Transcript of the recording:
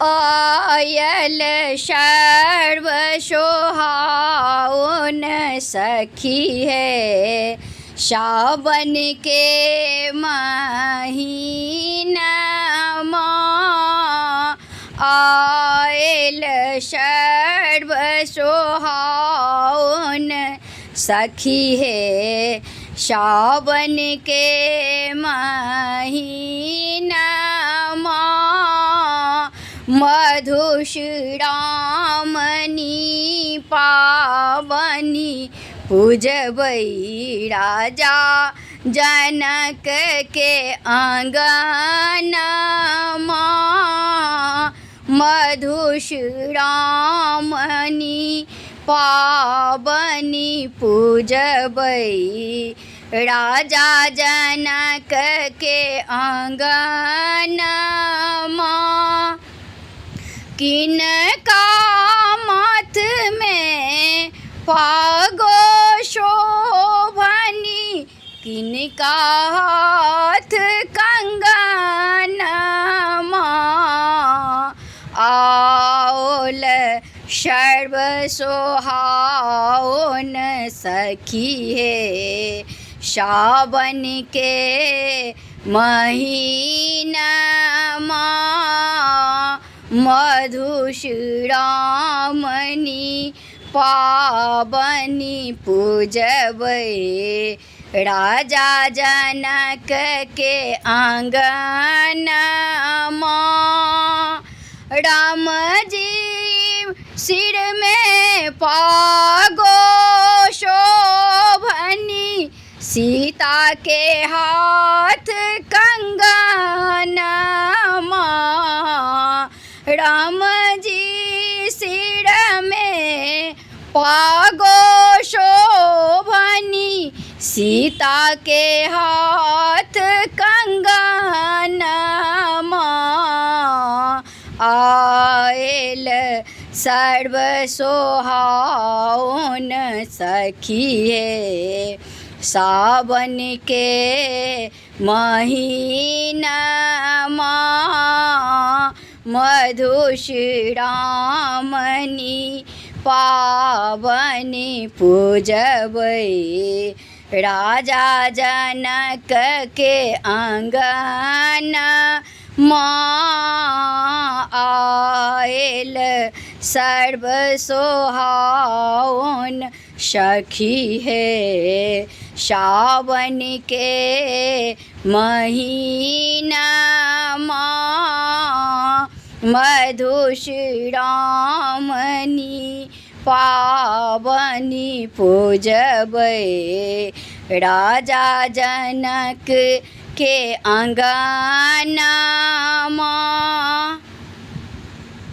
Oil सर्व सोहाउन सखी है, सावन के महीना आयल सर्व सोहाउन सखी है, सावन के महीना मधुश्रामणी पावनी पूजबई राजा जनक के आंगनमा। मधुश्रामणी पावनी पूजबई राजा जनक के आंगनमा। किनका माथ में पागो शोभनी, किनका हाथ कंगनमा। आओल सर्व सोहाउन सखी है, सावन के महीना मधुश्रामणी पावनी पूजबई राजा जनक के आंगनमा। राम जी सिर में पागो शोभनी, सीता के हाथ कंगनमा। राम जी सिर में पागो शोभनी, सीता के हाथ कंगनमा। आयल सर्व सोहाउन सखी है, सावन के महीना मधुश्रामणी पावनी पूजबई राजा जनक के आंगनमा। आयल सर्व सोहाउन सखी है, सावन के महीना मधुश्रामणी पावनी पूजबई राजा जनक के आंगनमा।